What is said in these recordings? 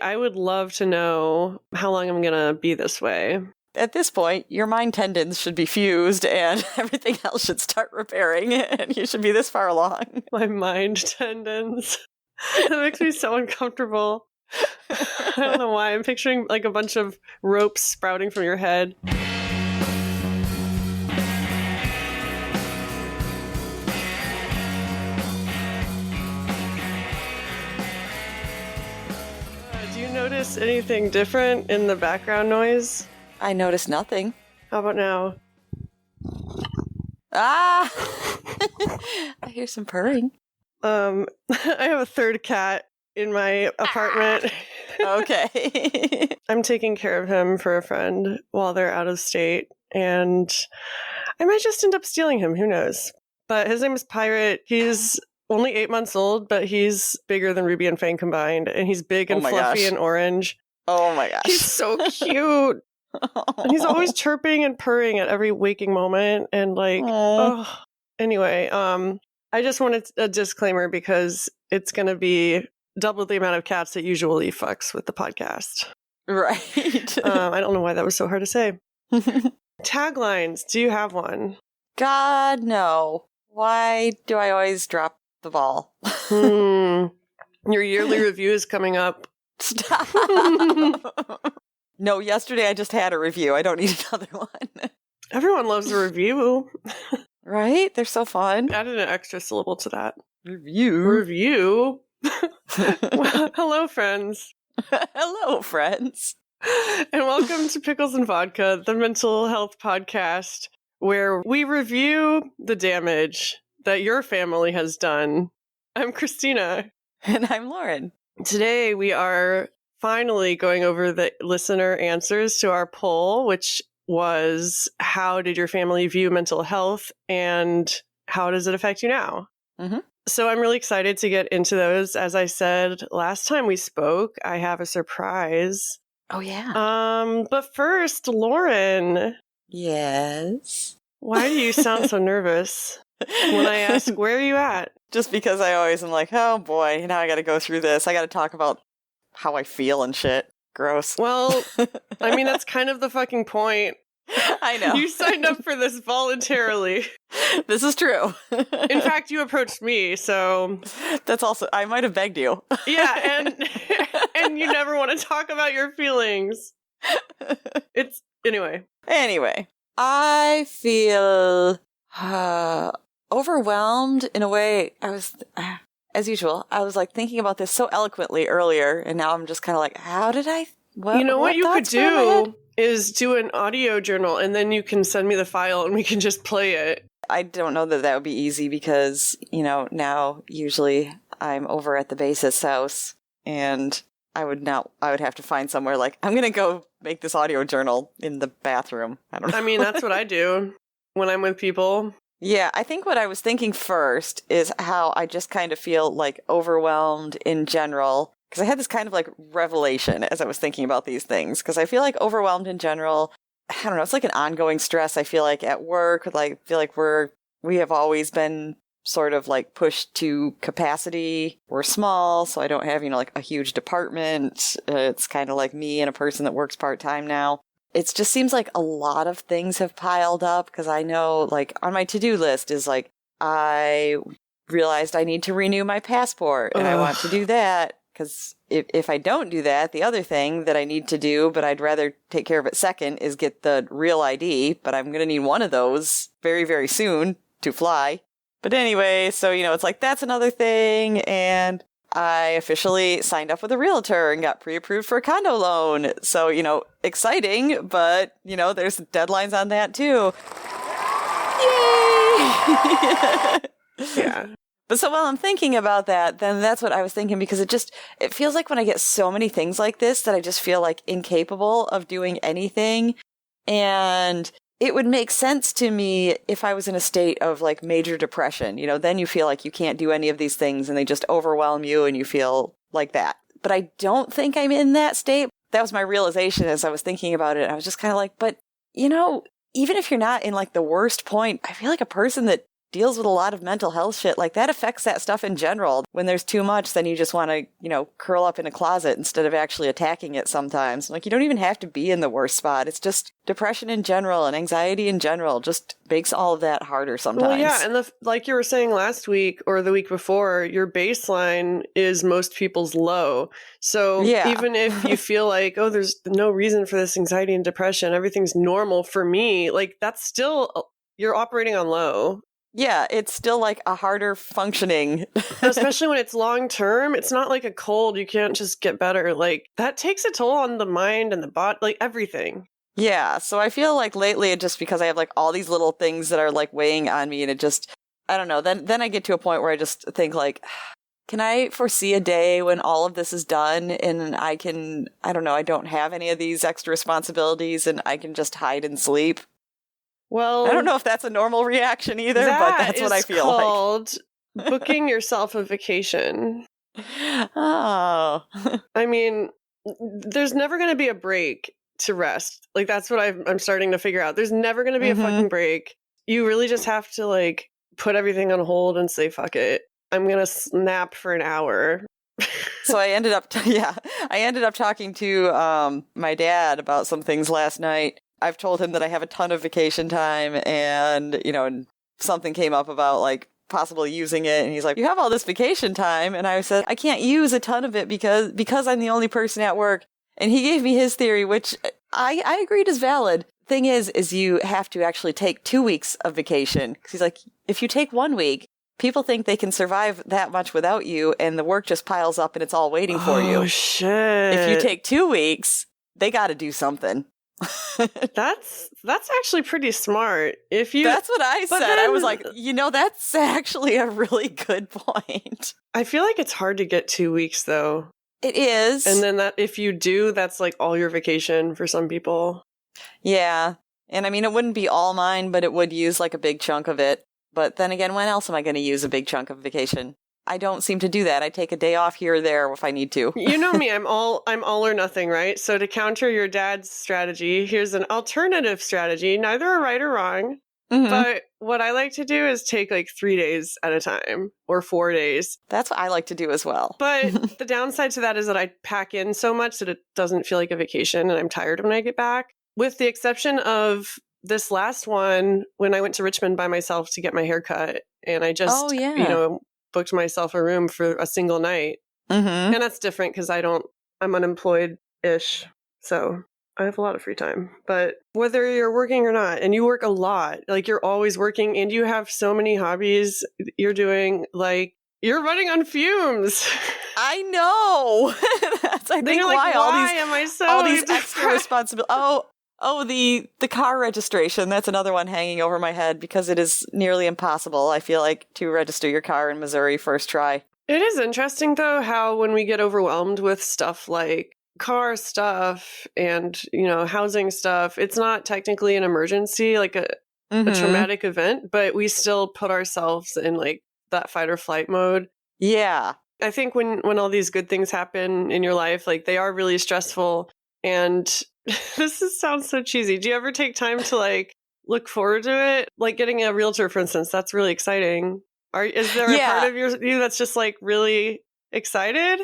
I would love to know how long I'm going to be this way. At this point, your mind tendons should be fused and everything else should start repairing, and you should be this far along. My mind tendons. That makes me so uncomfortable. I don't know why. I'm picturing like a bunch of ropes sprouting from your head. Do you notice anything different in the background noise? I noticed nothing. How about now? Ah! I hear some purring. I have a third cat in my apartment. Okay. I'm taking care of him for a friend while they're out of state, and I might just end up stealing him. Who knows? But his name is Pirate. He's only 8 months old, but he's bigger than Ruby and Fang combined, and he's big and fluffy and orange. Oh my gosh. He's so cute. And he's always chirping and purring at every waking moment, and like, Anyway, I just wanted a disclaimer because it's going to be double the amount of cats that usually fucks with the podcast. Right. I don't know why that was so hard to say. Taglines. Do you have one? God, no. Why do I always drop the ball? Your yearly review is coming up. Stop. No, yesterday I just had a review. I don't need another one. Everyone loves a review. Right? They're so fun. Added an extra syllable to that. Review. Well, hello, friends. Hello, friends. And welcome to Pickles and Vodka, the mental health podcast, where we review the damage that your family has done. I'm Christina. And I'm Lauren. Today we are finally going over the listener answers to our poll, which was, how did your family view mental health and how does it affect you now? Mm-hmm. So I'm really excited to get into those. As I said last time we spoke, I have a surprise. Oh, yeah. But first, Lauren. Yes? Why do you sound so nervous when I ask, where are you at? Just because I always am like, oh boy, now I gotta go through this. I gotta talk about how I feel and shit. Gross. Well, I mean, that's kind of the fucking point. I know. You signed up for this voluntarily. This is true. In fact, you approached me, so... That's also... I might have begged you. Yeah, and you never want to talk about your feelings. It's... Anyway. I feel overwhelmed in a way. I was... As usual, I was like thinking about this so eloquently earlier, and now I'm just kind of like, how did I... What you could do is do an audio journal, and then you can send me the file, and we can just play it. I don't know that would be easy because, now usually I'm over at the bassist's house, and I would have to find somewhere like, I'm going to go make this audio journal in the bathroom. I don't know. I mean, that's what I do when I'm with people. Yeah, I think what I was thinking first is how I just kind of feel like overwhelmed in general. Because I had this kind of like revelation as I was thinking about these things. Because I feel like overwhelmed in general, I don't know, it's like an ongoing stress. I feel like at work, I feel like we have always been sort of like pushed to capacity. We're small, so I don't have, like a huge department. It's kind of like me and a person that works part-time now. It just seems like a lot of things have piled up because I know, like, on my to-do list is, like, I realized I need to renew my passport, and I want to do that because if I don't do that, the other thing that I need to do, but I'd rather take care of it second, is get the real ID, but I'm going to need one of those very, very soon to fly. But anyway, so, it's like, that's another thing, and I officially signed up with a realtor and got pre-approved for a condo loan. So, exciting, but, there's deadlines on that too. Yay! Yeah. But so while I'm thinking about that, then that's what I was thinking because it feels like when I get so many things like this that I just feel like incapable of doing anything. And it would make sense to me if I was in a state of like major depression, then you feel like you can't do any of these things and they just overwhelm you and you feel like that. But I don't think I'm in that state. That was my realization as I was thinking about it. I was just kind of like, but even if you're not in like the worst point, I feel like a person that deals with a lot of mental health shit, like that affects that stuff in general. When there's too much, then you just want to, curl up in a closet instead of actually attacking it sometimes. Like, you don't even have to be in the worst spot. It's just depression in general and anxiety in general just makes all of that harder sometimes. Well, yeah, and like you were saying last week or the week before, your baseline is most people's low. So even if you feel like, oh, there's no reason for this anxiety and depression, everything's normal for me, like that's still, you're operating on low. Yeah, it's still like a harder functioning. Especially when it's long term. It's not like a cold. You can't just get better. Like that takes a toll on the mind and the body, like everything. Yeah, so I feel like lately, just because I have like all these little things that are like weighing on me, and it just, I don't know, then I get to a point where I just think like, can I foresee a day when all of this is done and I can, I don't know, I don't have any of these extra responsibilities and I can just hide and sleep? Well, I don't know if that's a normal reaction either, but that's what I feel like. Called booking yourself a vacation. Oh. I mean, there's never going to be a break to rest. Like, that's what I'm starting to figure out. There's never going to be a fucking break. You really just have to, like, put everything on hold and say, fuck it. I'm going to snap for an hour. So I ended up talking to my dad about some things last night. I've told him that I have a ton of vacation time and, and something came up about like possibly using it. And he's like, you have all this vacation time. And I said, I can't use a ton of it because I'm the only person at work. And he gave me his theory, which I agreed is valid. Thing is you have to actually take 2 weeks of vacation. Because he's like, if you take 1 week, people think they can survive that much without you. And the work just piles up and it's all waiting for you. Oh, shit. If you take 2 weeks, they got to do something. That's actually pretty smart. That's what I said. I was like, that's actually a really good point. I feel like it's hard to get 2 weeks though. It is. And then that if you do, that's like all your vacation for some people. Yeah. And I mean, it wouldn't be all mine, but it would use like a big chunk of it. But then again, when else am I going to use a big chunk of vacation? I don't seem to do that. I take a day off here or there if I need to. You know me, I'm all or nothing, right? So to counter your dad's strategy, here's an alternative strategy. Neither are right or wrong. Mm-hmm. But what I like to do is take like 3 days at a time or 4 days. That's what I like to do as well. But the downside to that is that I pack in so much that it doesn't feel like a vacation and I'm tired when I get back. With the exception of this last one, when I went to Richmond by myself to get my hair cut and I just, booked myself a room for a single night. Mm-hmm. And that's different because I'm unemployed-ish. So I have a lot of free time. But whether you're working or not, and you work a lot, like you're always working and you have so many hobbies you're doing, like you're running on fumes. I know. That's, I think, why all these extra responsibilities. Oh, the car registration. That's another one hanging over my head because it is nearly impossible, I feel like, to register your car in Missouri first try. It is interesting, though, how when we get overwhelmed with stuff like car stuff and, housing stuff, it's not technically an emergency, like a traumatic event, but we still put ourselves in like that fight or flight mode. Yeah. I think when all these good things happen in your life, like they are really stressful. And sounds so cheesy. Do you ever take time to like look forward to it? Like getting a realtor, for instance, that's really exciting. Is there a part of you that's just like really excited?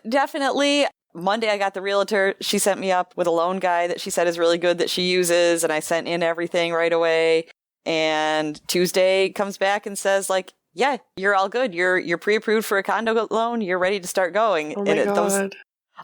Definitely. Monday I got the realtor. She sent me up with a loan guy that she said is really good that she uses, and I sent in everything right away. And Tuesday comes back and says like, yeah, you're all good. You're pre-approved for a condo loan. You're ready to start going. Oh my God.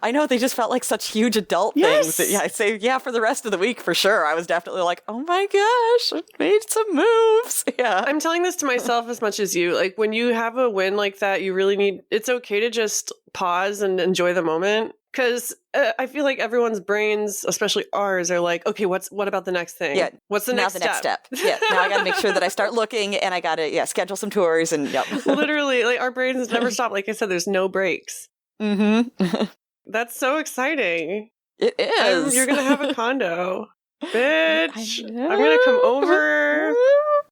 I know, they just felt like such huge adult things. That, I'd say, for the rest of the week, for sure. I was definitely like, oh my gosh, I've made some moves. Yeah. I'm telling this to myself as much as you. Like, when you have a win like that, you really it's okay to just pause and enjoy the moment. Because I feel like everyone's brains, especially ours, are like, okay, what about the next thing? Yeah. What's the next step? Yeah. Now I got to make sure that I start looking and I got to, schedule some tours and, Literally, like, our brains never stop. Like I said, there's no breaks. Mm-hmm. That's so exciting. It is. You're going to have a condo. Bitch. I'm going to come over.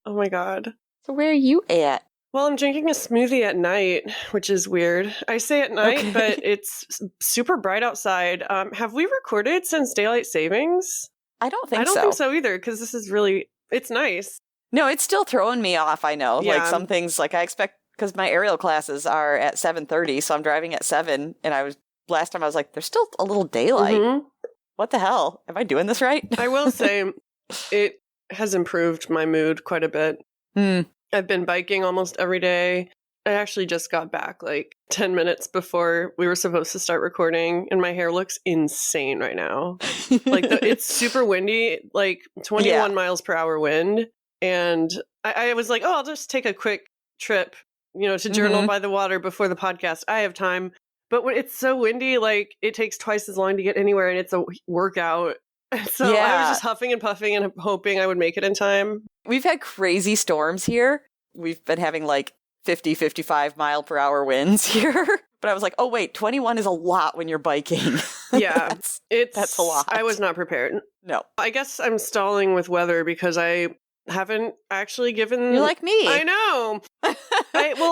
Oh my God. So where are you at? Well, I'm drinking a smoothie at night, which is weird. I say at night, but it's super bright outside. Have we recorded since daylight savings? I don't think so. I don't think so either, because this is really, it's nice. No, it's still throwing me off, I know. Yeah. Like some things, like I expect, because my aerial classes are at 7:30, so I'm driving at 7, and last time I was like, there's still a little daylight. Mm-hmm. What the hell? Am I doing this right? I will say it has improved my mood quite a bit. I've been biking almost every day. I actually just got back like 10 minutes before we were supposed to start recording, and my hair looks insane right now. Like it's super windy, like 21 miles per hour wind. And I was like, oh, I'll just take a quick trip, to journal by the water before the podcast. I have time. But when it's so windy, like it takes twice as long to get anywhere, and it's a workout. So I was just huffing and puffing and hoping I would make it in time. We've had crazy storms here. We've been having like 50, 55 mile per hour winds here. But I was like, oh, wait, 21 is a lot when you're biking. Yeah, that's a lot. I was not prepared. No. I guess I'm stalling with weather because I haven't actually given... You're like me. I know.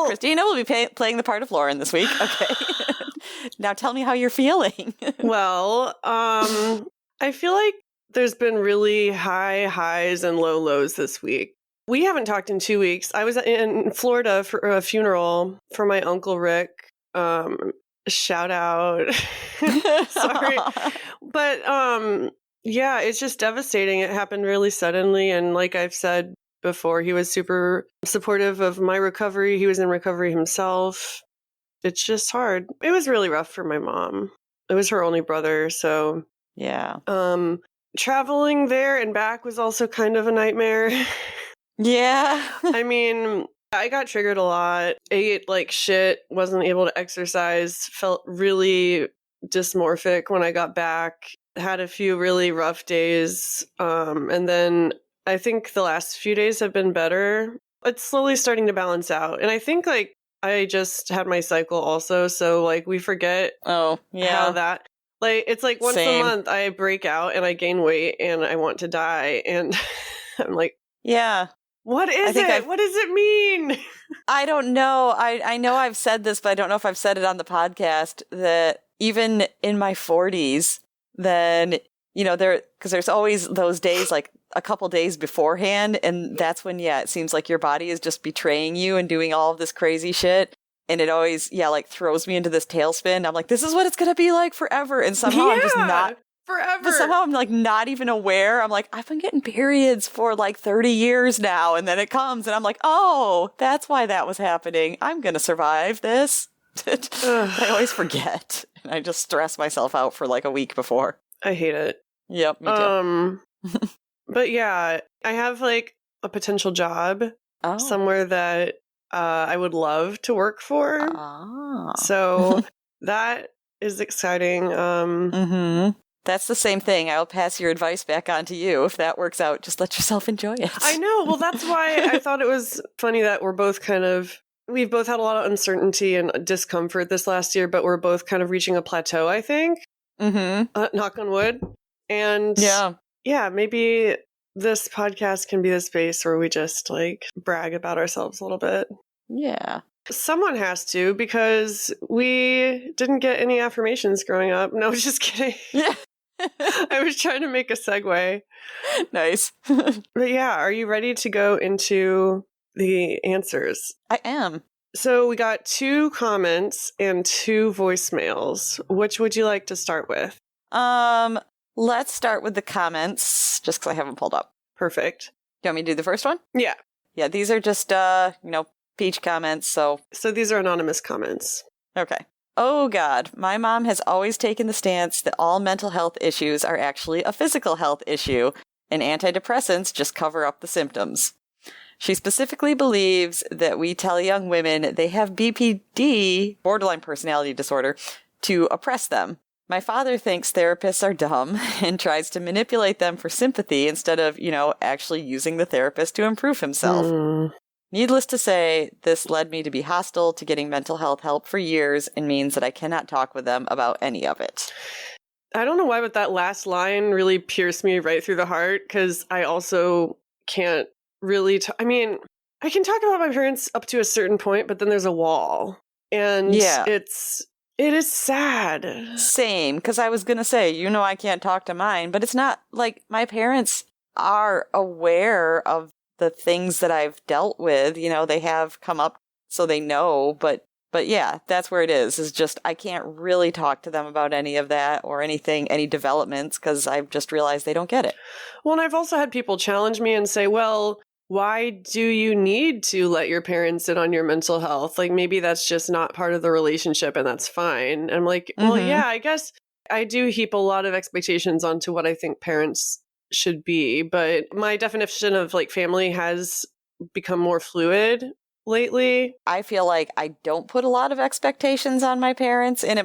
Christina will be playing the part of Lauren this week. Okay. Now tell me how you're feeling. Well, I feel like there's been really high highs and low lows this week. We haven't talked in 2 weeks. I was in Florida for a funeral for my Uncle Rick. Shout out. Sorry. But yeah, it's just devastating. It happened really suddenly. And like I've said before, he was super supportive of my recovery. He was in recovery himself. It's just hard. It was really rough for my mom. It was her only brother. So yeah. Traveling there and back was also kind of a nightmare. Yeah. I mean, I got triggered a lot, ate like shit, wasn't able to exercise, felt really dysmorphic when I got back, had a few really rough days. And then I think the last few days have been better. It's slowly starting to balance out. And I think like I just had my cycle also. So like we forget how that, like, it's like once a month I break out and I gain weight and I want to die. And I'm like, yeah. What is it? What does it mean? I don't know. I know I've said this, but I don't know if I've said it on the podcast that even in my 40s, then, because there's always those days, like a couple days beforehand. And that's when, it seems like your body is just betraying you and doing all of this crazy shit. And it always, like throws me into this tailspin. I'm like, this is what it's going to be like forever. And somehow I'm just not. Forever. But somehow I'm like not even aware. I'm like, I've been getting periods for like 30 years now. And then it comes and I'm like, oh, that's why that was happening. I'm going to survive this. I always forget. And I just stress myself out for like a week before. I hate it. Yep, me too. But yeah, I have like a potential job somewhere that I would love to work for. So that is exciting. That's the same thing. I'll pass your advice back on to you. If that works out, just let yourself enjoy it. I know. Well, that's why I thought it was funny that we've both had a lot of uncertainty and discomfort this last year, but we're both kind of reaching a plateau, I think. Knock on wood. And yeah, maybe this podcast can be the space where we just like brag about ourselves a little bit. Yeah. Someone has to, because we didn't get any affirmations growing up. No, just kidding. Yeah. I was trying to make a segue. Nice. But yeah, are you ready to go into the answers? I am. So we got 2 comments and 2 voicemails. Which would you like to start with? Let's start with the comments, just because I haven't pulled up. Perfect. You want me to do the first one? Yeah. Yeah, these are just, Peach comments, so these are anonymous comments. Okay. Oh God, my mom has always taken the stance that all mental health issues are actually a physical health issue, and antidepressants just cover up the symptoms. She specifically believes that we tell young women they have BPD, borderline personality disorder, to oppress them. My father thinks therapists are dumb and tries to manipulate them for sympathy instead of, actually using the therapist to improve himself. Needless to say, this led me to be hostile to getting mental health help for years and means that I cannot talk with them about any of it. I don't know why, but that last line really pierced me right through the heart, because I also can't really... I mean, I can talk about my parents up to a certain point, but then there's a wall. And it is sad. Same, because I was going to say, I can't talk to mine, but it's not like my parents are aware of the things that I've dealt with, they have come up so they know, but yeah, that's where it is just I can't really talk to them about any of that or anything, any developments, because I've just realized they don't get it. Well, and I've also had people challenge me and say, well, why do you need to let your parents in on your mental health? Like, maybe that's just not part of the relationship and that's fine. And I'm like, well, yeah, I guess I do heap a lot of expectations onto what I think parents should be. But my definition of like family has become more fluid lately. I feel like I don't put a lot of expectations on my parents, and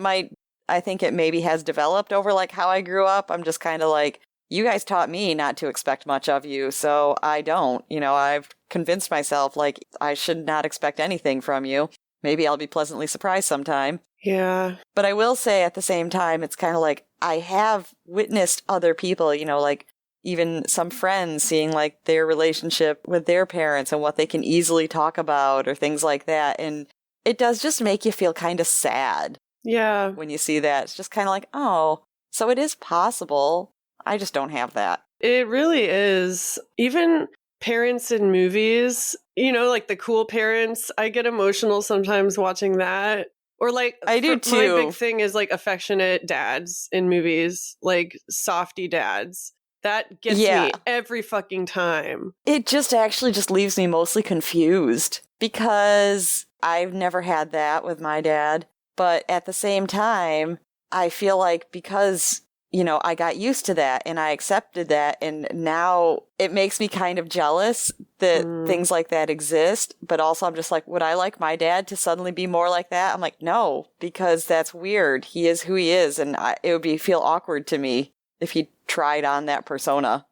I think it maybe has developed over like how I grew up. I'm just kind of like, you guys taught me not to expect much of you, so I don't. I've convinced myself like I should not expect anything from you. Maybe I'll be pleasantly surprised sometime. Yeah. But I will say at the same time, it's kind of like I have witnessed other people, like even some friends seeing like their relationship with their parents and what they can easily talk about or things like that. And it does just make you feel kind of sad. Yeah. When you see that, it's just kind of like, oh, so it is possible. I just don't have that. It really is. Even parents in movies, like the cool parents, I get emotional sometimes watching that. Or like, I do too. My big thing is like affectionate dads in movies, like softy dads. That gets me every fucking time. It just actually just leaves me mostly confused because I've never had that with my dad. But at the same time, I feel like because I got used to that and I accepted that, and now it makes me kind of jealous that things like that exist. But also I'm just like, would I like my dad to suddenly be more like that? I'm like, no, because that's weird. He is who he is, and it would feel awkward to me if he tried on that persona.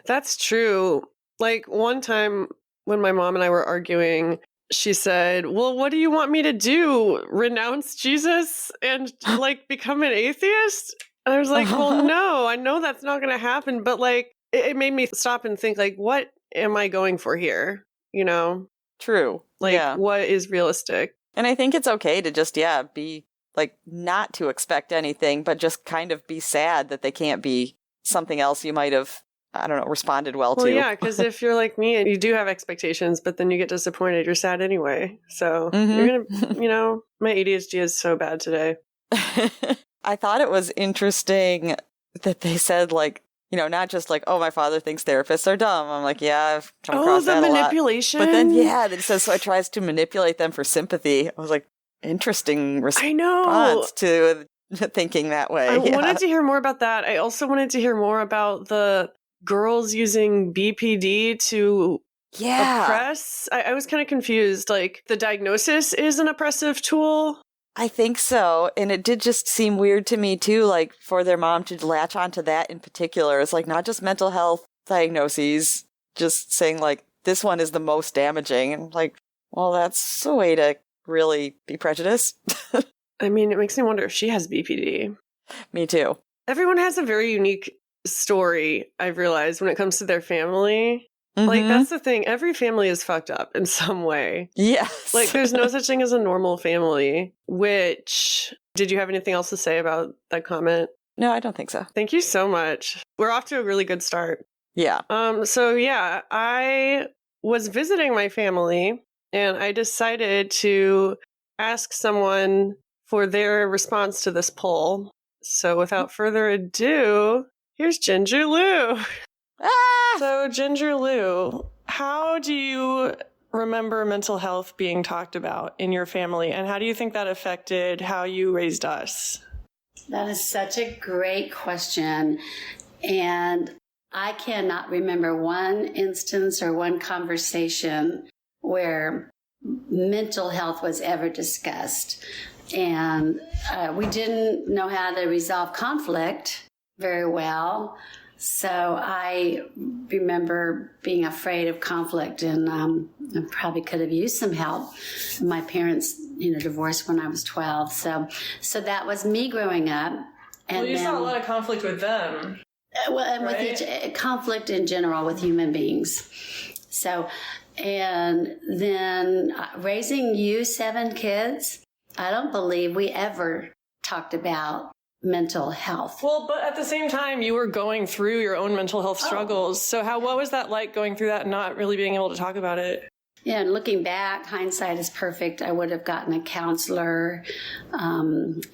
That's true. Like one time when my mom and I were arguing, she said, well, what do you want me to do? Renounce Jesus and like become an atheist? And I was like, well, no, I know that's not going to happen. But like, it made me stop and think like, what am I going for here? True. Like, what is realistic? And I think it's okay to just, be like not to expect anything, but just kind of be sad that they can't be something else you might have, I don't know, responded well to. Well, yeah, because if you're like me and you do have expectations, but then you get disappointed, you're sad anyway. So you're going to, my ADHD is so bad today. I thought it was interesting that they said like, not just like, oh, my father thinks therapists are dumb. I'm like, yeah, I've come across that a lot. Oh, the manipulation. But then, it says, so I tries to manipulate them for sympathy. I was like, interesting response to thinking that way. I wanted to hear more about that. I also wanted to hear more about the girls using BPD to oppress. I was kind of confused. Like, the diagnosis is an oppressive tool? I think so. And it did just seem weird to me, too, like, for their mom to latch onto that in particular. It's like, not just mental health diagnoses, just saying, like, this one is the most damaging. And like, well, that's a way to really be prejudiced. I mean, it makes me wonder if she has BPD. Me too. Everyone has a very unique story, I've realized, when it comes to their family. Like, that's the thing. Every family is fucked up in some way. Yes. Like, there's no such thing as a normal family, which... Did you have anything else to say about that comment? No, I don't think so. Thank you so much. We're off to a really good start. Yeah. So yeah, I was visiting my family, and I decided to ask someone for their response to this poll. So without further ado, here's Ginger Lou. So Ginger Lou, how do you remember mental health being talked about in your family, and how do you think that affected how you raised us? That is such a great question. And I cannot remember one instance or one conversation where mental health was ever discussed. And we didn't know how to resolve conflict very well. So I remember being afraid of conflict, and I probably could have used some help. My parents, divorced when I was 12. So that was me growing up. And well, you saw a lot of conflict with them. Well, and right? With conflict in general with human beings. So, and then raising you 7 kids, I don't believe we ever talked about mental health. Well, but at the same time, you were going through your own mental health struggles. So what was that like going through that and not really being able to talk about it? Yeah, and looking back, hindsight is perfect. I would have gotten a counselor, and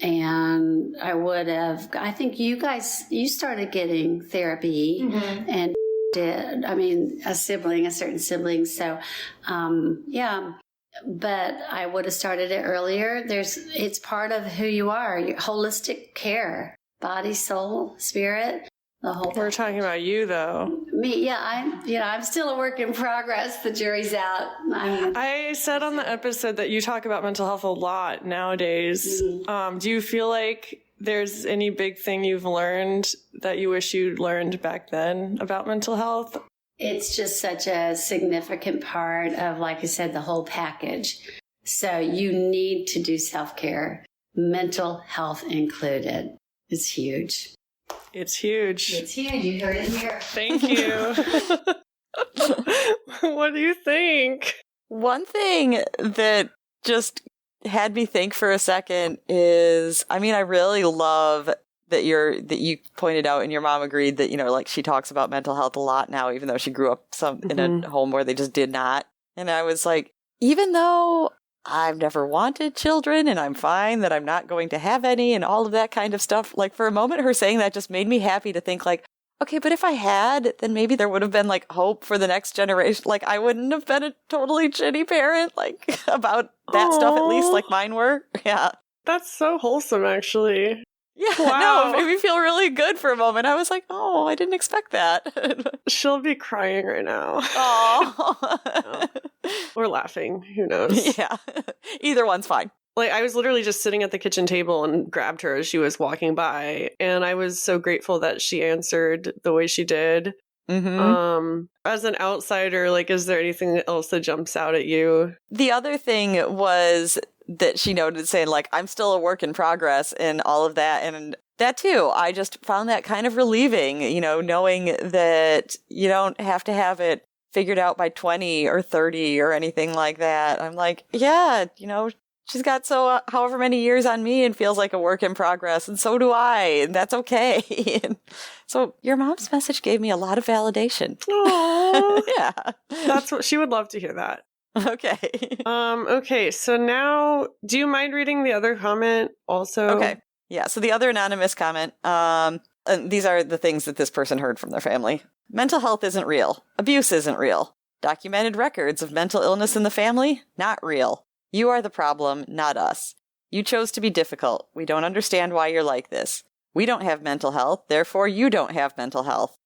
I think you started getting therapy, and did. I mean, a certain sibling. So, yeah, but I would have started it earlier. It's part of who you are, your holistic care, body, soul, spirit. The whole We're talking about you, though. Me, yeah. I'm still a work in progress. The jury's out. I said on the episode that you talk about mental health a lot nowadays. Mm-hmm. Do you feel like there's any big thing you've learned that you wish you'd learned back then about mental health? It's just such a significant part of, like I said, the whole package. So you need to do self-care, mental health included. It's huge. It's huge. It's huge. You heard it here. Thank you. What do you think? One thing that just had me think for a second is, I mean, I really love that you pointed out and your mom agreed that, like she talks about mental health a lot now, even though she grew up in a home where they just did not. And I was like, even though I've never wanted children and I'm fine that I'm not going to have any and all of that kind of stuff. Like for a moment, her saying that just made me happy to think like, okay, but if I had, then maybe there would have been like hope for the next generation. Like I wouldn't have been a totally shitty parent, like about that stuff, at least like mine were. Yeah. That's so wholesome, actually. Yeah, wow. No, it made me feel really good for a moment. I was like, oh, I didn't expect that. She'll be crying right now. Oh. Or laughing. Who knows? Yeah. Either one's fine. Like, I was literally just sitting at the kitchen table and grabbed her as she was walking by. And I was so grateful that she answered the way she did. As an outsider, like, is there anything else that jumps out at you? The other thing was that she noted saying, like, I'm still a work in progress and all of that. And that, too, I just found that kind of relieving, knowing that you don't have to have it figured out by 20 or 30 or anything like that. I'm like, yeah, she's got however many years on me and feels like a work in progress. And so do I. And that's okay. And so your mom's message gave me a lot of validation. Aww. Yeah. That's what she would love to hear that. Okay. Okay. So now, do you mind reading the other comment also? Okay. Yeah. So the other anonymous comment, and these are the things that this person heard from their family. Mental health isn't real. Abuse isn't real. Documented records of mental illness in the family? Not real. You are the problem, not us. You chose to be difficult. We don't understand why you're like this. We don't have mental health, therefore you don't have mental health.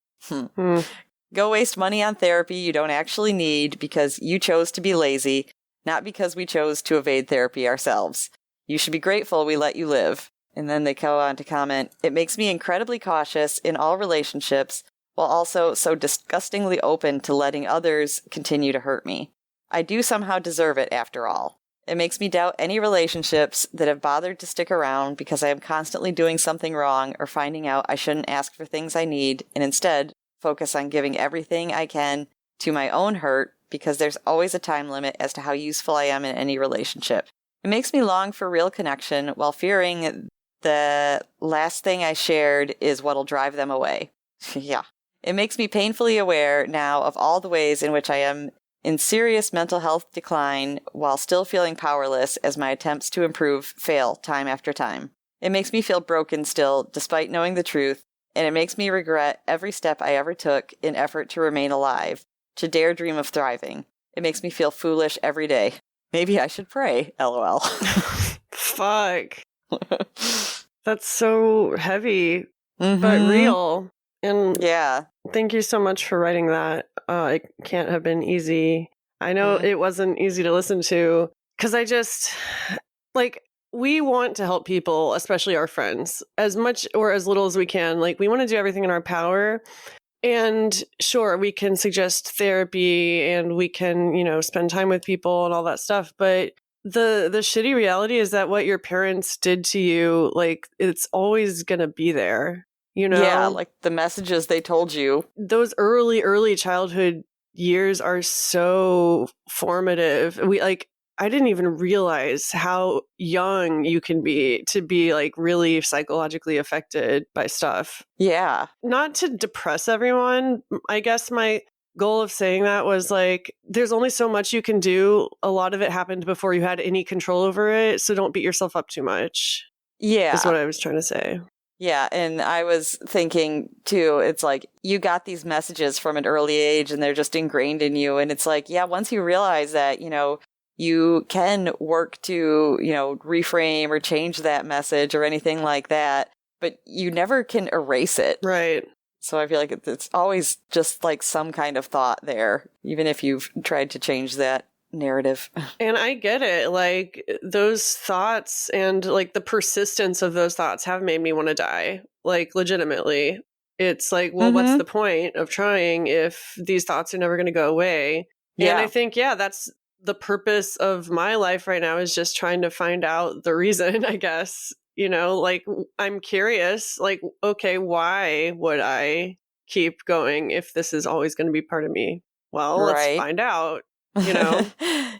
Go waste money on therapy you don't actually need because you chose to be lazy, not because we chose to evade therapy ourselves. You should be grateful we let you live. And then they go on to comment, it makes me incredibly cautious in all relationships, while also so disgustingly open to letting others continue to hurt me. I do somehow deserve it after all. It makes me doubt any relationships that have bothered to stick around because I am constantly doing something wrong or finding out I shouldn't ask for things I need and instead focus on giving everything I can to my own hurt because there's always a time limit as to how useful I am in any relationship. It makes me long for real connection while fearing the last thing I shared is what'll drive them away. Yeah. It makes me painfully aware now of all the ways in which I am in serious mental health decline while still feeling powerless as my attempts to improve fail time after time. It makes me feel broken still, despite knowing the truth, and it makes me regret every step I ever took in effort to remain alive, to dare dream of thriving. It makes me feel foolish every day. Maybe I should pray, LOL. Fuck. That's so heavy, but real. And yeah. Thank you so much for writing that. It can't have been easy. I know it wasn't easy to listen to because I just, like, we want to help people, especially our friends, as much or as little as we can. Like, we want to do everything in our power. And sure, we can suggest therapy and we can, spend time with people and all that stuff. But the shitty reality is that what your parents did to you, like, it's always going to be there. Yeah, like the messages they told you. Those early childhood years are so formative. I didn't even realize how young you can be to be like really psychologically affected by stuff. Yeah. Not to depress everyone. I guess my goal of saying that was like, there's only so much you can do. A lot of it happened before you had any control over it. So don't beat yourself up too much. Yeah. Is what I was trying to say. Yeah, and I was thinking too, it's like you got these messages from an early age and they're just ingrained in you. And it's like, yeah, once you realize that, you can work to, reframe or change that message or anything like that, but you never can erase it. Right. So I feel like it's always just like some kind of thought there, even if you've tried to change that narrative. And I get it. Like those thoughts and like the persistence of those thoughts have made me want to die. Like legitimately. It's like, well, what's the point of trying if these thoughts are never going to go away? Yeah. And I think, that's the purpose of my life right now is just trying to find out the reason, I guess. Like I'm curious, like, okay, why would I keep going if this is always going to be part of me? Well, let's find out.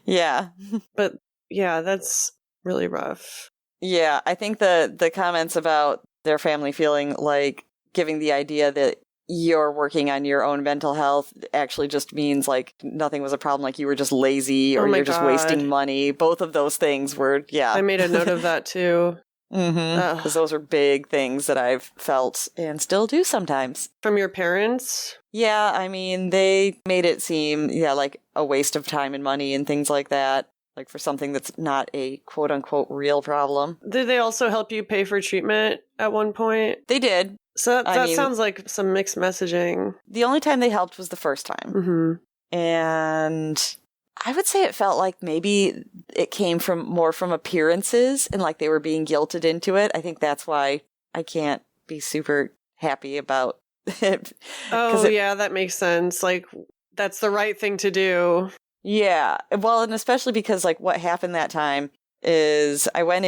Yeah. But yeah, that's really rough. Yeah, I think the comments about their family feeling like giving the idea that you're working on your own mental health actually just means like nothing was a problem, like you were just lazy or you're just wasting money. Both of those things were, I made a note of that too. Because those are big things that I've felt and still do sometimes. From your parents? Yeah, I mean, they made it seem, like a waste of time and money and things like that. Like for something that's not a quote unquote real problem. Did they also help you pay for treatment at one point? They did. So that sounds like some mixed messaging. The only time they helped was the first time. Mm-hmm. And I would say it felt like maybe it came more from appearances and like they were being guilted into it. I think that's why I can't be super happy about it. Yeah, that makes sense. Like that's the right thing to do. Yeah. Well, and especially because like what happened that time is I went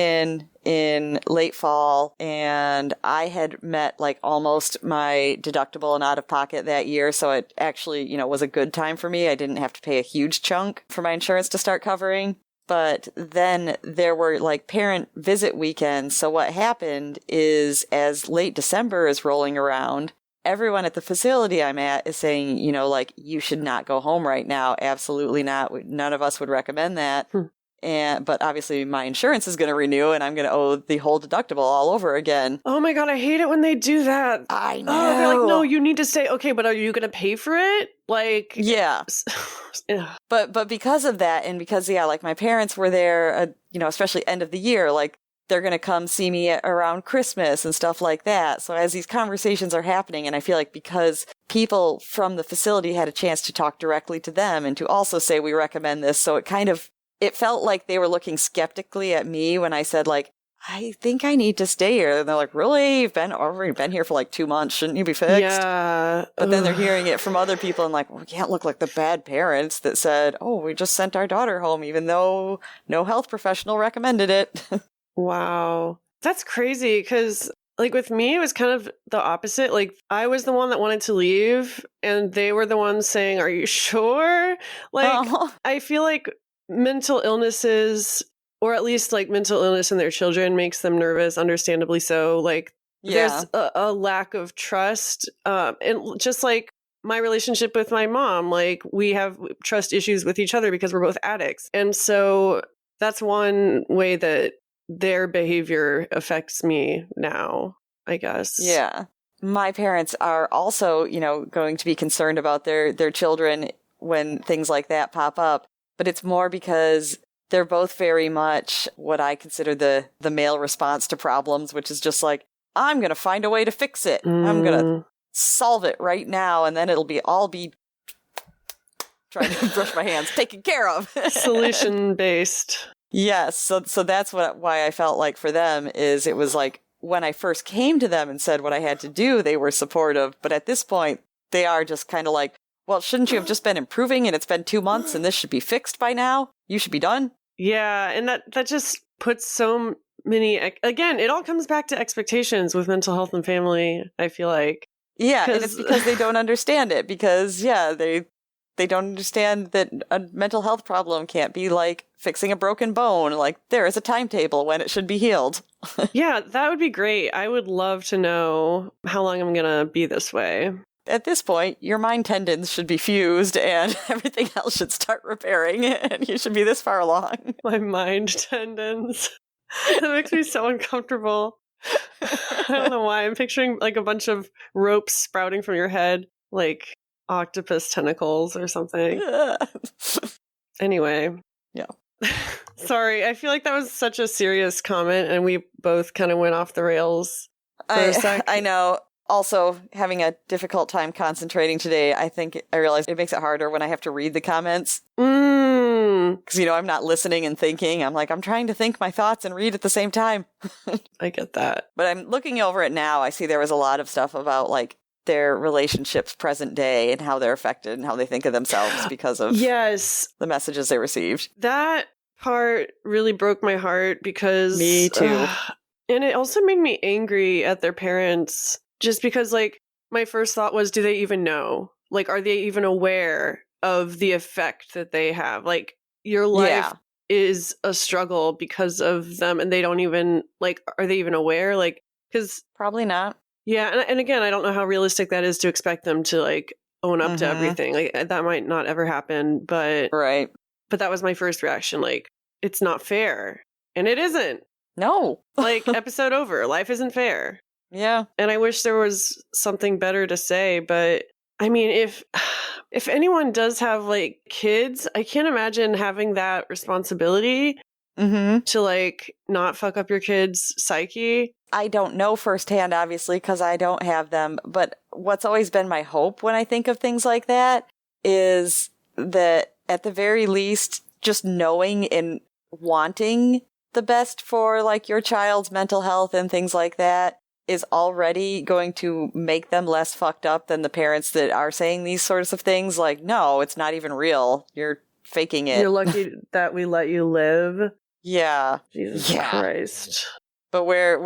in late fall and I had met like almost my deductible and out of pocket that year. So it actually, was a good time for me. I didn't have to pay a huge chunk for my insurance to start covering. But then there were like parent visit weekends. So what happened is as late December is rolling around, everyone at the facility I'm at is saying, like, you should not go home right now. Absolutely not. None of us would recommend that. But obviously my insurance is going to renew and I'm going to owe the whole deductible all over again. Oh my God, I hate it when they do that. I know. Oh, they're like, no, you need to stay. Okay, but are you going to pay for it? Like, yeah. But because of that and because, like my parents were there, especially end of the year, like they're going to come see me around Christmas and stuff like that. So as these conversations are happening, and I feel like because people from the facility had a chance to talk directly to them and to also say, we recommend this. So it felt like they were looking skeptically at me when I said like, I think I need to stay here. And they're like, really? You've already been here for like 2 months. Shouldn't you be fixed? Yeah. But then they're hearing it from other people and like, well, we can't look like the bad parents that said, oh, we just sent our daughter home, even though no health professional recommended it. Wow. That's crazy because like with me, it was kind of the opposite. Like I was the one that wanted to leave and they were the ones saying, are you sure? Like I feel like mental illnesses, or at least like mental illness in their children makes them nervous, understandably so. Like there's a lack of trust. And just like my relationship with my mom, like we have trust issues with each other because we're both addicts. And so that's one way that their behavior affects me now, I guess. Yeah. My parents are also, going to be concerned about their children when things like that pop up. But it's more because they're both very much what I consider the male response to problems, which is just like, I'm going to find a way to fix it. I'm going to solve it right now. And then it'll all be trying to brush my hands, taken care of. Solution based. Yes. So that's why I felt like for them is it was like when I first came to them and said what I had to do, they were supportive. But at this point, they are just kind of like, well, shouldn't you have just been improving and it's been 2 months and this should be fixed by now? You should be done. Yeah. And that just puts so many, again, it all comes back to expectations with mental health and family, I feel like. Yeah. And it's because they don't understand it because, they they don't understand that a mental health problem can't be like fixing a broken bone. Like, there is a timetable when it should be healed. Yeah, that would be great. I would love to know how long I'm going to be this way. At this point, your mind tendons should be fused and everything else should start repairing, and you should be this far along. My mind tendons. That makes me so uncomfortable. I don't know why. I'm picturing like a bunch of ropes sprouting from your head, like octopus tentacles or something. Anyway. Yeah. Sorry, I feel like that was such a serious comment and we both kind of went off the rails for a sec. I know. Also, having a difficult time concentrating today, I think I realized it makes it harder when I have to read the comments. Because, I'm not listening and thinking. I'm trying to think my thoughts and read at the same time. I get that. But I'm looking over it now. I see there was a lot of stuff about, like, their relationships present day and how they're affected and how they think of themselves because of the messages they received. That part really broke my heart because... Me too. And it also made me angry at their parents. Just because, like, my first thought was, do they even know? Like, are they even aware of the effect that they have? Like, your life is a struggle because of them, and they don't even, like, are they even aware? Like, because... Probably not. Yeah, and again, I don't know how realistic that is to expect them to, like, own up to everything. Like, that might not ever happen, but... Right. But that was my first reaction, like, it's not fair. And it isn't. No. Like, episode over. Life isn't fair. Yeah. And I wish there was something better to say, but I mean, if anyone does have like kids, I can't imagine having that responsibility to like not fuck up your kid's psyche. I don't know firsthand, obviously, because I don't have them. But what's always been my hope when I think of things like that is that at the very least, just knowing and wanting the best for like your child's mental health and things like that is already going to make them less fucked up than the parents that are saying these sorts of things. Like, no, it's not even real. You're faking it. You're lucky that we let you live. Yeah. Jesus Christ. But where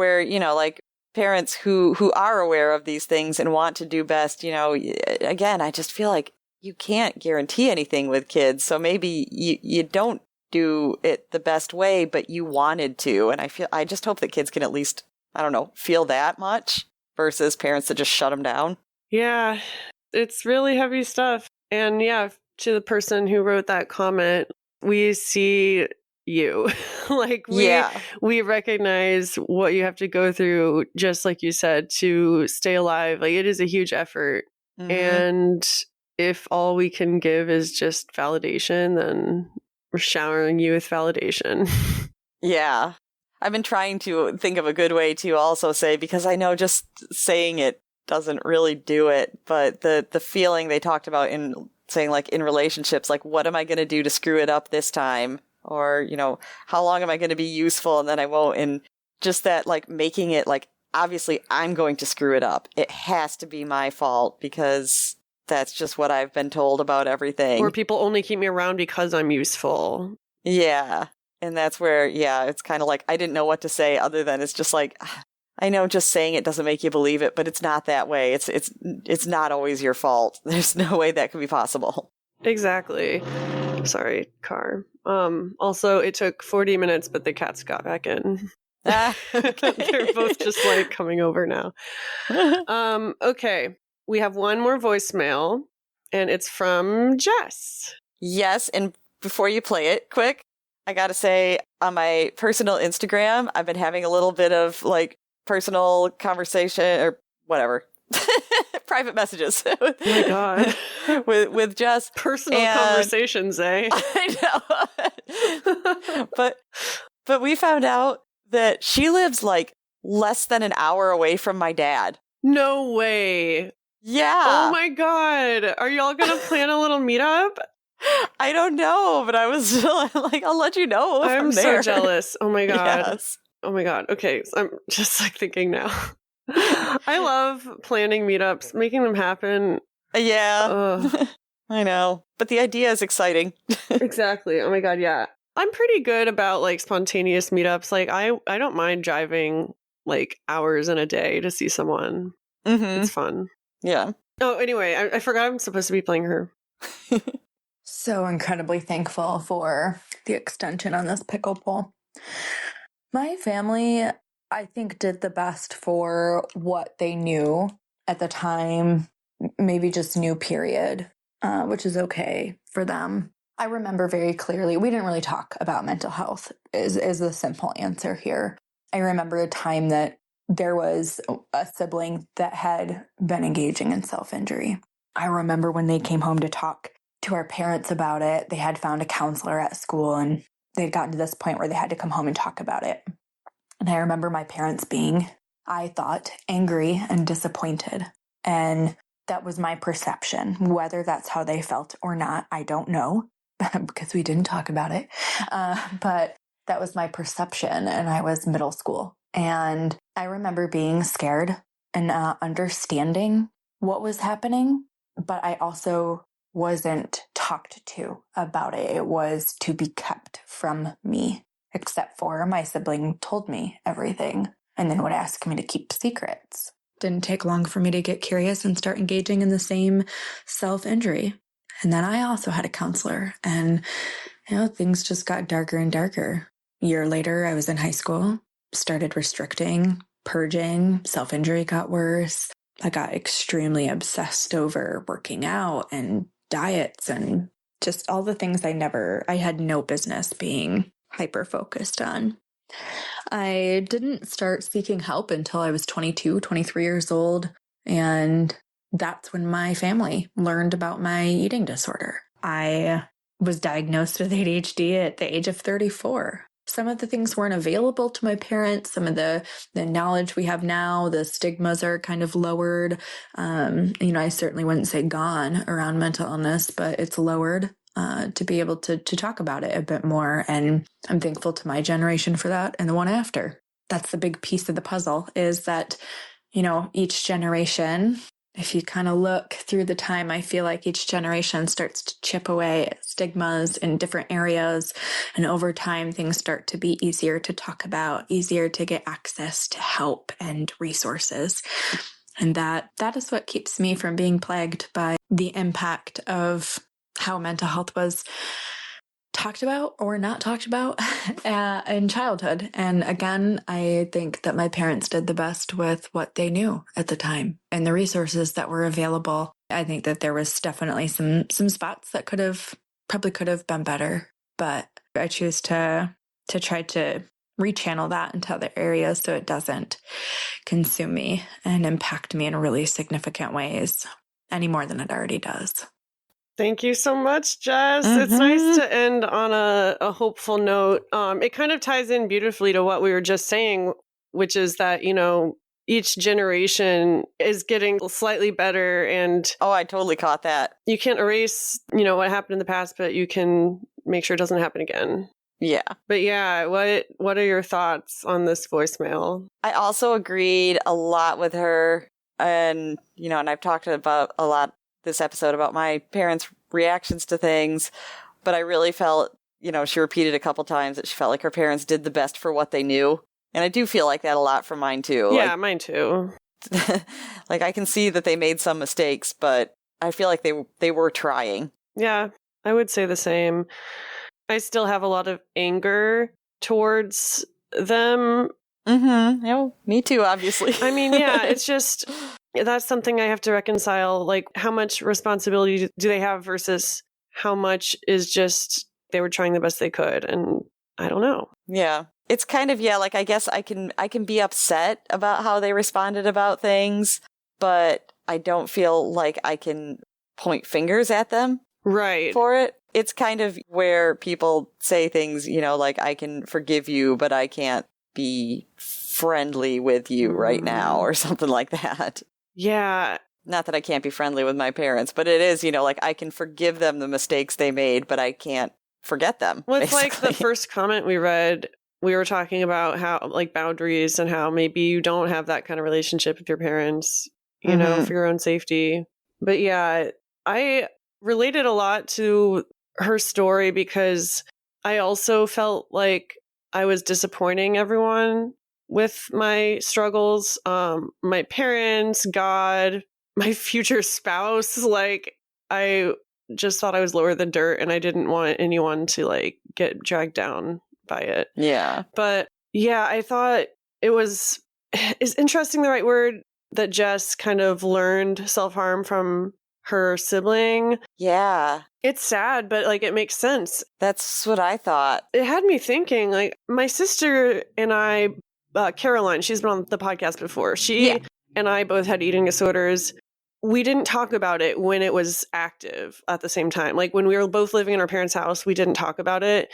like parents who are aware of these things and want to do best, again, I just feel like you can't guarantee anything with kids. So maybe you don't do it the best way, but you wanted to. And I just hope that kids can at least, I don't know, feel that much versus parents that just shut them down. Yeah, it's really heavy stuff. And yeah, to the person who wrote that comment, we see you. Like, we recognize what you have to go through, just like you said, to stay alive. Like, it is a huge effort. And if all we can give is just validation, then we're showering you with validation. Yeah. I've been trying to think of a good way to also say, because I know just saying it doesn't really do it, but the feeling they talked about in saying, like, in relationships, like, what am I going to do to screw it up this time? Or, how long am I going to be useful and then I won't? And just that, like, making it, like, obviously I'm going to screw it up. It has to be my fault because that's just what I've been told about everything. Or people only keep me around because I'm useful. Yeah. And that's where, it's kind of like, I didn't know what to say other than it's just like, I know just saying it doesn't make you believe it, but it's not that way. It's not always your fault. There's no way that could be possible. Exactly. Sorry, car. Also, it took 40 minutes, but the cats got back in. They're both just like coming over now. Okay. We have one more voicemail, and it's from Jess. Yes, and before you play it, quick, I gotta say, on my personal Instagram, I've been having a little bit of, like, personal conversation, or whatever. Private messages. Oh my God. with Jess. Personal conversations, eh? I know. But we found out that she lives, like, less than an hour away from my dad. No way. Yeah. Oh my God. Are y'all gonna plan a little meetup? I don't know, but I was like, I'll let you know if I'm so there. jealous. Oh my God. Yes. Oh my God. Okay, so I'm just like thinking now. I love planning meetups, making them happen. Yeah. I know. But the idea is exciting. Exactly. Oh my God, yeah. I'm pretty good about like spontaneous meetups. Like I don't mind driving like hours in a day to see someone. It's fun. Yeah. Oh, anyway, I forgot I'm supposed to be playing her. so incredibly thankful for the extension on this pickle poll. My family, I think, did the best for what they knew at the time, maybe just knew, period, which is okay for them. I remember very clearly, we didn't really talk about mental health, is the simple answer here. I remember a time that there was a sibling that had been engaging in self-injury. I remember when they came home to talk to our parents about it, they had found a counselor at school and they'd gotten to this point where they had to come home and talk about it. And I remember my parents being, I thought, angry and disappointed. And that was my perception. Whether that's how they felt or not, I don't know, because we didn't talk about it. But that was my perception, and I was middle school. And I remember being scared and not understanding what was happening, but I also wasn't talked to about it. It was to be kept from me, except for my sibling told me everything and then would ask me to keep secrets. Didn't take long for me to get curious and start engaging in the same self-injury. And then I also had a counselor, and things just got darker and darker. A year later, I was in high school, started restricting, purging, self-injury got worse. I got extremely obsessed over working out and diets and just all the things I had no business being hyper-focused on. I didn't start seeking help until I was 22, 23 years old, and that's when my family learned about my eating disorder. I was diagnosed with ADHD at the age of 34. Some of the things weren't available to my parents. Some of the knowledge we have now, the stigmas are kind of lowered. I certainly wouldn't say gone around mental illness, but it's lowered to be able to talk about it a bit more. And I'm thankful to my generation for that and the one after. That's the big piece of the puzzle, is that, each generation, if you kind of look through the time, I feel like each generation starts to chip away at stigmas in different areas. And over time, things start to be easier to talk about, easier to get access to help and resources. And that is what keeps me from being plagued by the impact of how mental health was talked about or not talked about in childhood. And again, I think that my parents did the best with what they knew at the time and the resources that were available. I think that there was definitely some spots that could have been better, but I choose to try to rechannel that into other areas so it doesn't consume me and impact me in really significant ways any more than it already does. Thank you so much, Jess. It's nice to end on a hopeful note. It kind of ties in beautifully to what we were just saying, which is that, each generation is getting slightly better. And I totally caught that. You can't erase, what happened in the past, but you can make sure it doesn't happen again. Yeah. But yeah, what are your thoughts on this voicemail? I also agreed a lot with her. And, and I've talked about a lot this episode about my parents' reactions to things, but I really felt, she repeated a couple times that she felt like her parents did the best for what they knew. And I do feel like that a lot from mine too. Yeah, mine too. Like I can see that they made some mistakes, but I feel like they were trying. Yeah, I would say the same. I still have a lot of anger towards them. Me too, obviously. I mean, yeah, it's just, that's something I have to reconcile. Like, how much responsibility do they have versus how much is just they were trying the best they could? And I don't know. Yeah. It's kind of, like, I guess I can be upset about how they responded about things, but I don't feel like I can point fingers at them. Right. For it. It's kind of where people say things, like, I can forgive you, but I can't be friendly with you right now, or something like that. Yeah. Not that I can't be friendly with my parents, but it is, like, I can forgive them the mistakes they made, but I can't forget them. Well, it's basically. like the first comment we read, we were talking about how, like, boundaries and how maybe you don't have that kind of relationship with your parents, for your own safety. But yeah, I related a lot to her story because I also felt like I was disappointing everyone with my struggles. My parents, God, my future spouse. Like, I just thought I was lower than dirt, and I didn't want anyone to like get dragged down by it. Yeah. But yeah, I thought it was, is interesting the right word, that Jess kind of learned self-harm from her sibling. Yeah. It's sad, but like it makes sense. That's what I thought. It had me thinking, like, my sister and I, Caroline, she's been on the podcast before. She and I both had eating disorders. We didn't talk about it when it was active at the same time. Like when we were both living in our parents' house, we didn't talk about it.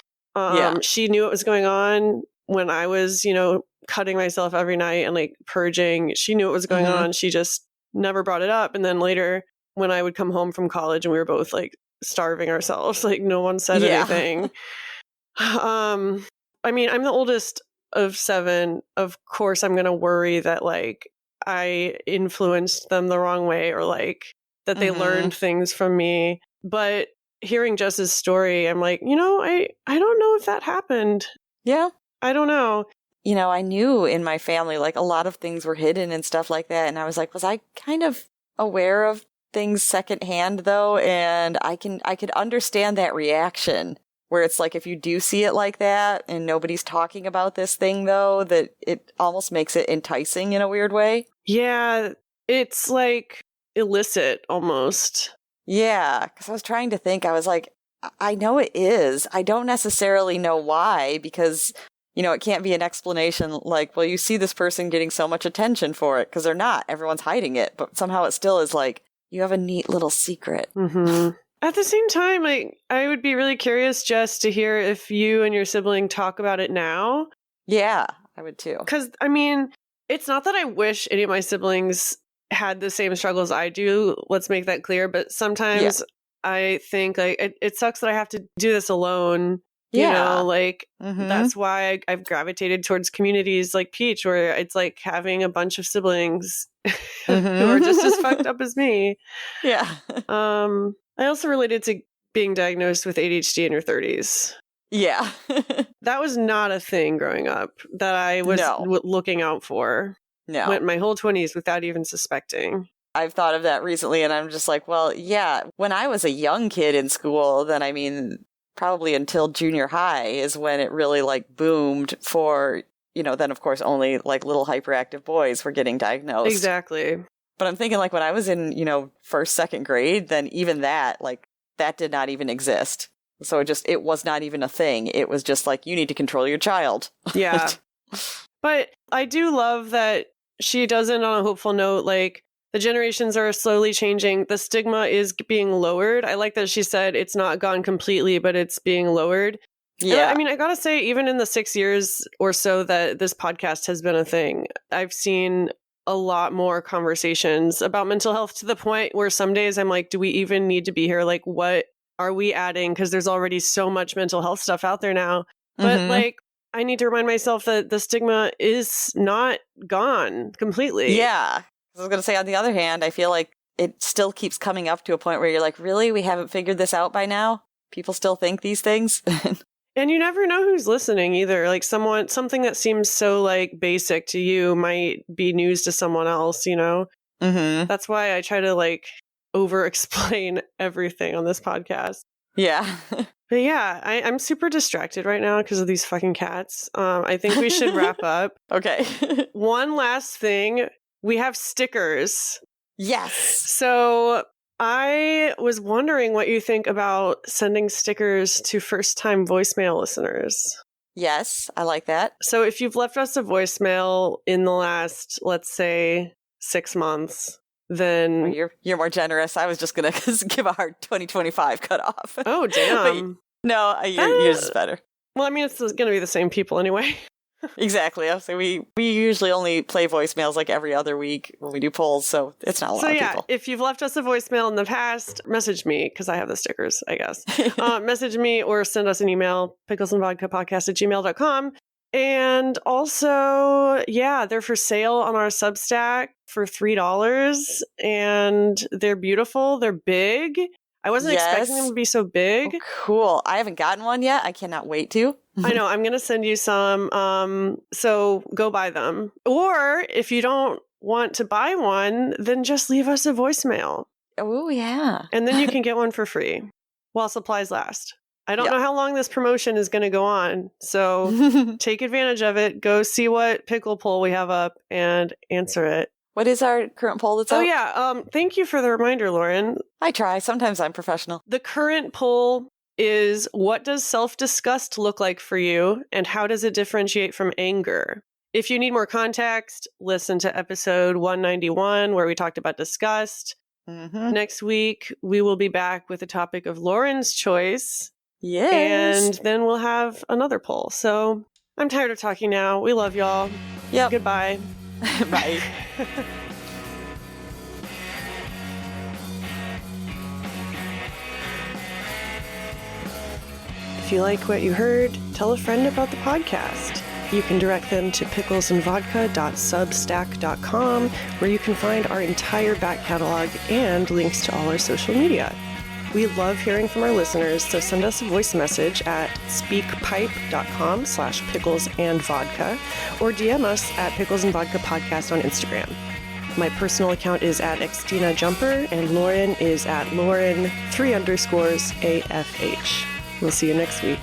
She knew what was going on when I was, you know, cutting myself every night and like purging. She knew what was going on. She just never brought it up. And then later when I would come home from college and we were both like starving ourselves, like no one said anything. I mean, I'm the oldest of 7. Of course, I'm going to worry that like I influenced them the wrong way, or like that they learned things from me. But hearing Jess's story, I'm like, you know, I don't know if that happened. Yeah. I don't know. You know, I knew in my family, like a lot of things were hidden and stuff like that. And I was like, was I kind of aware of things secondhand though? And I could understand that reaction where it's like, if you do see it like that and nobody's talking about this thing though, that it almost makes it enticing in a weird way. Yeah. It's like illicit almost. Yeah. Because I was trying to think, I was like, I know it is. I don't necessarily know why, because you know, it can't be an explanation like, well, you see this person getting so much attention for it, because they're not. Everyone's hiding it. But somehow it still is like, you have a neat little secret. At the same time, like, I would be really curious, Jess, to hear if you and your sibling talk about it now. Yeah, I would too. Because, I mean, it's not that I wish any of my siblings had the same struggles I do. Let's make that clear. But sometimes I think, like, it sucks that I have to do this alone. You know, like, that's why I've gravitated towards communities like Peach, where it's like having a bunch of siblings who are just as fucked up as me. Yeah. I also related to being diagnosed with ADHD in your 30s. Yeah. That was not a thing growing up that I was looking out for. No. Went my whole 20s without even suspecting. I've thought of that recently, and I'm just like, well, yeah, when I was a young kid in school, then I mean, probably until junior high is when it really like boomed for, you know, then of course only like little hyperactive boys were getting diagnosed. Exactly. But I'm thinking like when I was in, you know, 1st, 2nd grade, then even that, like that did not even exist. So it was not even a thing. It was just like, you need to control your child. Yeah. But I do love that she does it on a hopeful note. Like, the generations are slowly changing. The stigma is being lowered. I like that she said it's not gone completely, but it's being lowered. Yeah. And I mean, I gotta say, even in the 6 years or so that this podcast has been a thing, I've seen a lot more conversations about mental health, to the point where some days I'm like, do we even need to be here? Like, what are we adding? Because there's already so much mental health stuff out there now. But like, I need to remind myself that the stigma is not gone completely. Yeah. I was going to say, on the other hand, I feel like it still keeps coming up to a point where you're like, really? We haven't figured this out by now? People still think these things? And you never know who's listening either. Like, something that seems so like basic to you might be news to someone else, you know? That's why I try to like over explain everything on this podcast. Yeah. But yeah, I'm super distracted right now because of these fucking cats. I think we should wrap up. Okay. One last thing. We have stickers. Yes. So I was wondering what you think about sending stickers to first-time voicemail listeners. Yes, I like that. So if you've left us a voicemail in the last, let's say, 6 months, then... Oh, you're more generous. I was just going to give a hard 2025 cutoff. Oh, damn. No, yours is better. Well, I mean, it's going to be the same people anyway. Exactly. So we usually only play voicemails like every other week when we do polls, so it's not a lot of people. If you've left us a voicemail in the past, message me, because I have the stickers, I guess. Message me or send us an email, picklesandvodkapodcast@gmail.com. And also, yeah, they're for sale on our Substack for $3, and they're beautiful. They're big. I wasn't expecting them to be so big. Oh, cool. I haven't gotten one yet. I cannot wait to. I know. I'm going to send you some. So go buy them. Or if you don't want to buy one, then just leave us a voicemail. Oh, yeah. And then you can get one for free while supplies last. I don't know how long this promotion is going to go on, so take advantage of it. Go see what pickle poll we have up and answer it. What is our current poll that's out? Oh, yeah. Thank you for the reminder, Lauren. I try. Sometimes I'm professional. The current poll is, what does self-disgust look like for you, and how does it differentiate from anger? If you need more context, listen to episode 191, where we talked about disgust. Mm-hmm. Next week, we will be back with the topic of Lauren's choice. Yes. And then we'll have another poll. So I'm tired of talking now. We love y'all. Yep. Goodbye. Bye. If you like what you heard, tell a friend about the podcast. You can direct them to picklesandvodka.substack.com, where you can find our entire back catalog and links to all our social media. We love hearing from our listeners, so send us a voice message at speakpipe.com/picklesandvodka or DM us at Pickles and Vodka Podcast on Instagram. My personal account is at XtinaJumper, and Lauren is at Lauren3_AFH. We'll see you next week.